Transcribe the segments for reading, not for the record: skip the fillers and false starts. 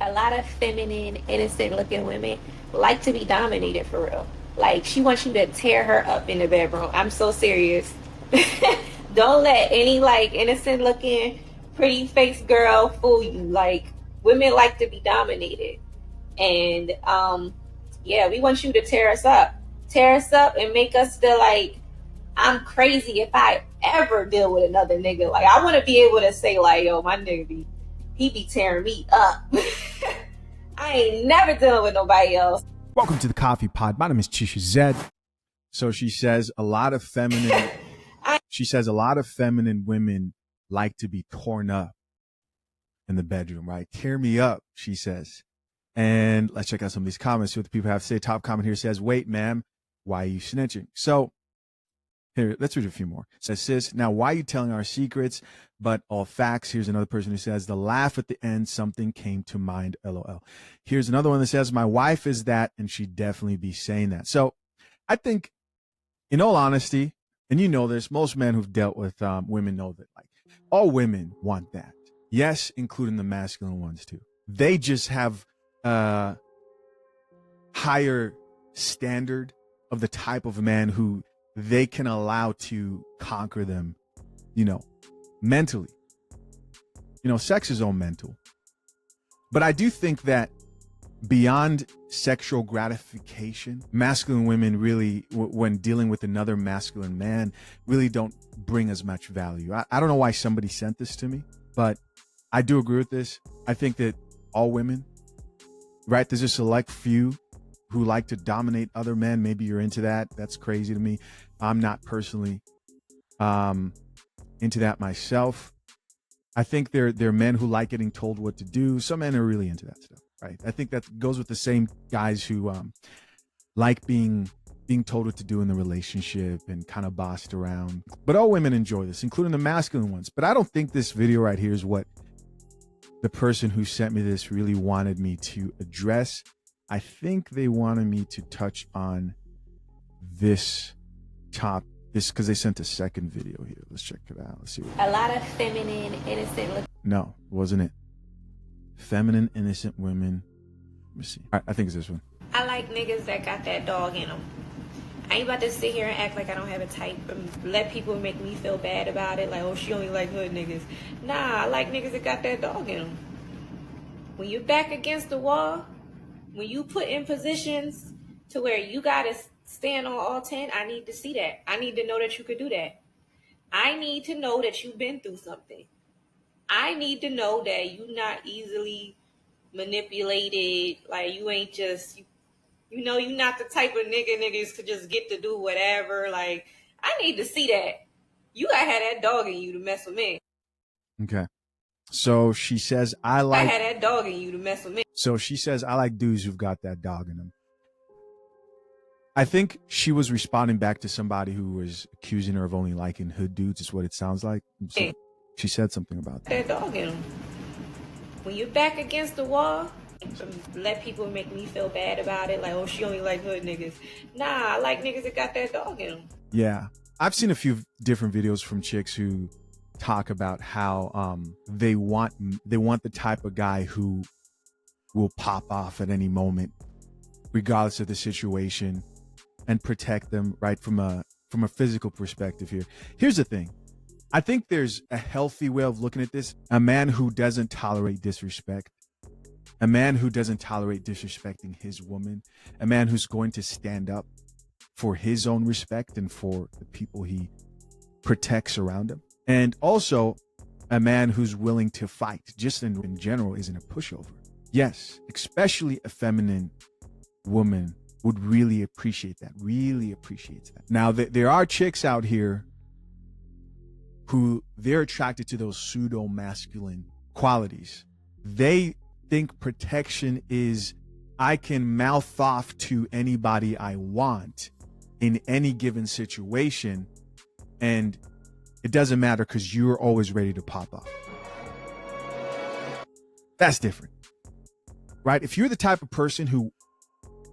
A lot of feminine, innocent looking women like to be dominated for real. Like she wants you to tear her up in the bedroom. I'm so serious. Don't let any like innocent looking, pretty face girl fool you. Like women like to be dominated. And yeah, we want you to tear us up. Tear us up and make us feel like I'm crazy if I ever deal with another nigga. Like I want to be able to say like, yo, my nigga he be tearing me up. I ain't never dealing with nobody else. Welcome to the Coffee Pod. My name is Chisha Zed. So she says a lot of feminine women like to be torn up in the bedroom, right? Tear me up, she says. And let's check out some of these comments, see what the people have to say. Top comment here says, wait, ma'am, why are you snitching? So here, let's read a few more. It says, sis, now why are you telling our secrets, but all facts? Here's another person who says, the laugh at the end, something came to mind, LOL. Here's another one that says, my wife is that, and she'd definitely be saying that. So I think, in all honesty, and you know this, most men who've dealt with women know that like all women want that. Yes, including the masculine ones too. They just have a higher standard of the type of man who they can allow to conquer them, mentally. Sex is all mental. But I do think that beyond sexual gratification, masculine women really, when dealing with another masculine man, really don't bring as much value. I don't know why somebody sent this to me, but I do agree with this. I think that all women, right? There's a select few who like to dominate other men. Maybe you're into that. That's crazy to me. I'm not personally into that myself. I think there are men who like getting told what to do. Some men are really into that stuff, right? I think that goes with the same guys who like being told what to do in the relationship and kind of bossed around. But all women enjoy this, including the masculine ones. But I don't think this video right here is what the person who sent me this really wanted me to address. I think they wanted me to touch on this because they sent a second video here. Let's check it out. Let's see. A lot of feminine, innocent. No, wasn't it? Feminine, innocent women. Let me see. All right, I think it's this one. I like niggas that got that dog in them. I ain't about to sit here and act like I don't have a type and let people make me feel bad about it. Like, oh, she only like hood niggas. Nah, I like niggas that got that dog in them. When you're back against the wall, when you put in positions to where you gotta stand on all 10, I need to see that. I need to know that you could do that. I need to know that you've been through something. I need to know that you're not easily manipulated. Like you ain't just, you're not the type of niggas could just get to do whatever. Like I need to see that. You gotta have that dog in you to mess with me. Okay. So she says, I had that dog in you to mess with me. So she says, I like dudes who've got that dog in them. I think she was responding back to somebody who was accusing her of only liking hood dudes, is what it sounds like. So she said something about that. That dog in them. When you're back against the wall, let people make me feel bad about it. Like, oh, she only like hood niggas. Nah, I like niggas that got that dog in them. Yeah. I've seen a few different videos from chicks who talk about how they want the type of guy who will pop off at any moment, regardless of the situation, and protect them, right, from a physical perspective here. Here's the thing. I think there's a healthy way of looking at this. A man who doesn't tolerate disrespect, a man who doesn't tolerate disrespecting his woman, a man who's going to stand up for his own respect and for the people he protects around him. And also a man who's willing to fight, just in general, isn't a pushover. Yes, especially a feminine woman would really appreciate that, really appreciates that. Now, there are chicks out here who they're attracted to those pseudo-masculine qualities. They think protection is, I can mouth off to anybody I want in any given situation, and it doesn't matter because you're always ready to pop off. That's different, right? If you're the type of person who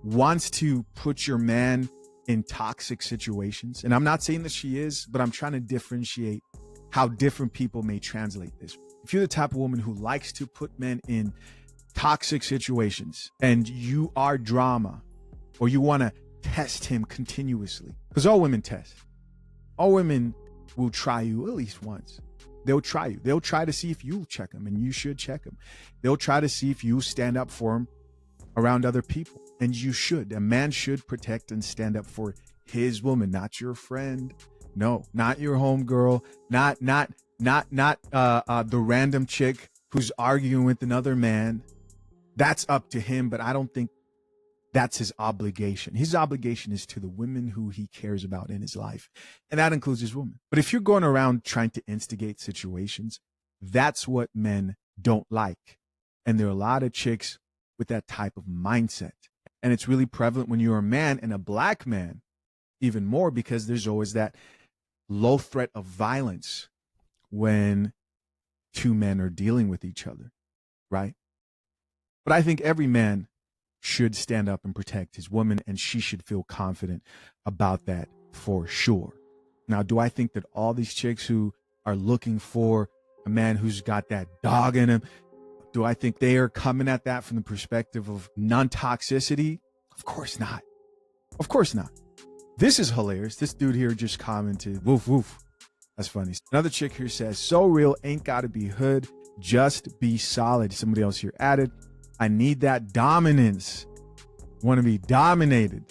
wants to put your man in toxic situations, and I'm not saying that she is, but I'm trying to differentiate how different people may translate this. If you're the type of woman who likes to put men in toxic situations and you are drama, or you want to test him continuously, because all women test. All women will try you at least once. They'll try you. They'll try to see if you'll check them, and you should check them. They'll try to see if you stand up for them around other people, and you should. A man should protect and stand up for his woman, not your friend. No, not your homegirl, not the random chick who's arguing with another man. That's up to him, but I don't think that's his obligation. His obligation is to the women who he cares about in his life, and that includes his woman. But if you're going around trying to instigate situations, that's what men don't like. And there are a lot of chicks with that type of mindset. And it's really prevalent when you're a man, and a black man even more, because there's always that low threat of violence when two men are dealing with each other, right? But I think every man should stand up and protect his woman, and she should feel confident about that for sure. Now, do I think that all these chicks who are looking for a man who's got that dog in him, do I think they are coming at that from the perspective of non-toxicity? Of course not. Of course not. This is hilarious. This dude here just commented, woof, woof. That's funny. Another chick here says, so real, ain't gotta be hood, just be solid. Somebody else here added, I need that dominance. Want to be dominated.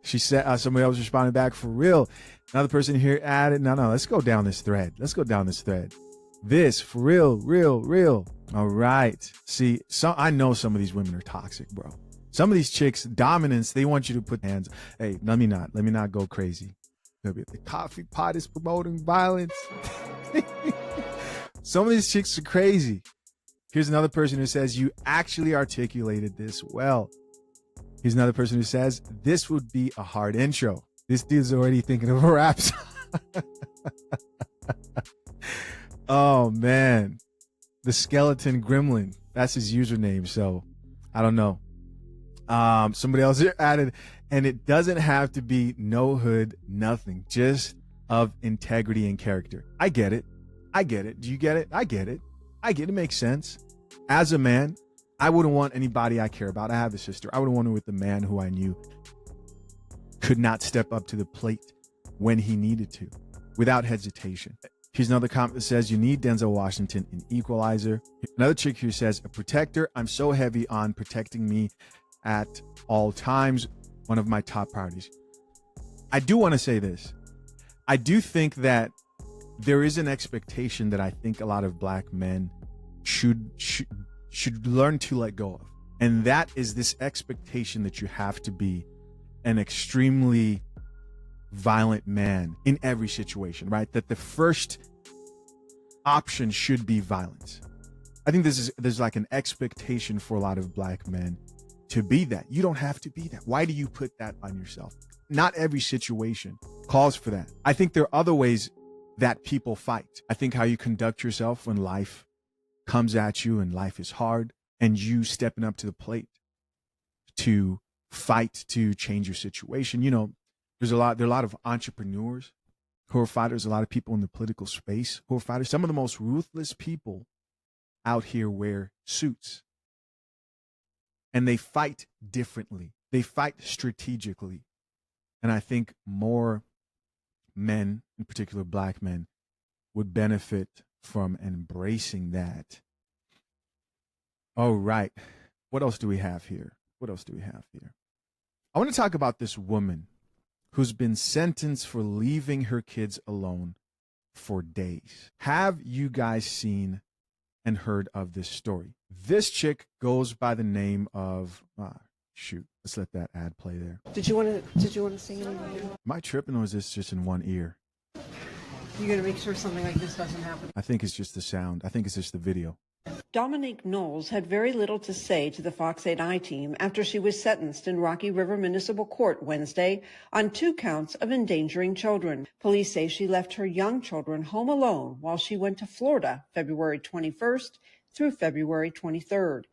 She said, somebody else responded back, for real. Another person here added, no, let's go down this thread. Let's go down this thread. This, for real, real, real. All right. See, I know some of these women are toxic, bro. Some of these chicks, dominance, they want you to put hands. Hey, let me not go crazy. The coffee pot is promoting violence. Some of these chicks are crazy. Here's another person who says, you actually articulated this well. Here's another person who says, this would be a hard intro. This dude's already thinking of a rap song. Oh, man. The skeleton gremlin. That's his username. So I don't know. Somebody else here added, and it doesn't have to be no hood, nothing, just of integrity and character. I get it. Do you get it? I get it. It makes sense. As a man, I wouldn't want anybody I care about. I have a sister. I wouldn't want her with a man who I knew could not step up to the plate when he needed to, without hesitation. Here's another comment that says, you need Denzel Washington in Equalizer. Another chick here says, a protector. I'm so heavy on protecting me at all times. One of my top priorities. I do want to say this. I do think that there is an expectation that I think a lot of black men should learn to let go of. And that is this expectation that you have to be an extremely violent man in every situation, right? That the first option should be violence. I think there's like an expectation for a lot of black men to be that. You don't have to be that. Why do you put that on yourself? Not every situation calls for that. I think there are other ways that people fight. I think how you conduct yourself when life comes at you and life is hard, and you stepping up to the plate to fight to change your situation. You know, there are a lot of entrepreneurs who are fighters, a lot of people in the political space who are fighters. Some of the most ruthless people out here wear suits, and they fight differently. They fight strategically. And I think more men, in particular black men, would benefit from embracing that. All right. What else do we have here? I want to talk about this woman who's been sentenced for leaving her kids alone for days. Have you guys seen and heard of this story? This chick goes by the name of, let's let that ad play there. Did you want to sing anything? Am I tripping, or is this just in one ear? You got to make sure something like this doesn't happen. I think it's just the sound. I think it's just the video. Dominique Knowles had very little to say to the Fox 8i team after she was sentenced in Rocky River Municipal Court Wednesday on 2 counts of endangering children. Police say she left her young children home alone while she went to Florida February 21st through February 23rd.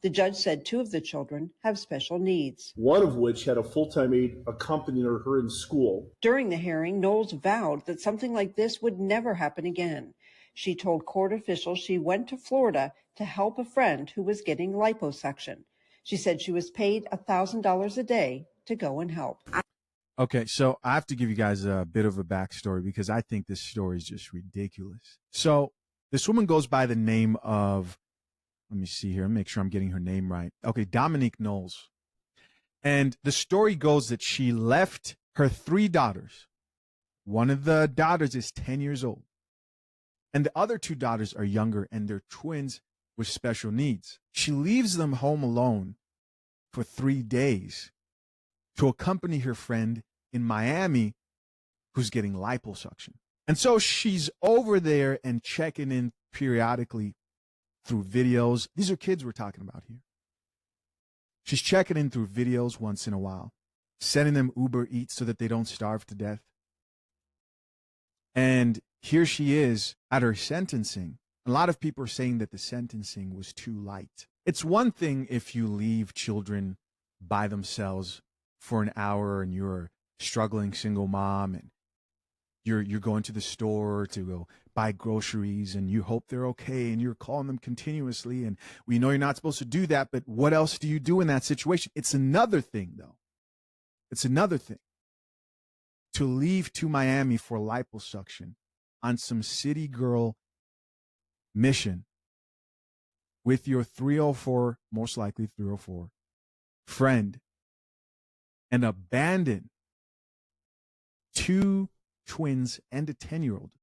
The judge said 2 of the children have special needs. One of which had a full-time aide accompanying her in school. During the hearing, Knowles vowed that something like this would never happen again. She told court officials she went to Florida to help a friend who was getting liposuction. She said she was paid $1,000 a day to go and help. Okay, so I have to give you guys a bit of a backstory because I think this story is just ridiculous. So this woman goes by the name of, let me see here, make sure I'm getting her name right. Okay, Dominique Knowles. And the story goes that she left her 3 daughters. One of the daughters is 10 years old. And the other 2 daughters are younger and they're twins with special needs. She leaves them home alone for 3 days to accompany her friend in Miami who's getting liposuction. And so she's over there and checking in periodically through videos. These are kids we're talking about here. She's checking in through videos once in a while, sending them Uber Eats so that they don't starve to death. And here she is at her sentencing. A lot of people are saying that the sentencing was too light. It's one thing if you leave children by themselves for an hour and you're a struggling single mom and you're going to the store to go buy groceries and you hope they're okay and you're calling them continuously and we know you're not supposed to do that, but what else do you do in that situation? It's another thing though. It's another thing to leave to Miami for liposuction on some city girl mission with your 304, most likely 304 friend, and abandon 2 twins and a 10-year-old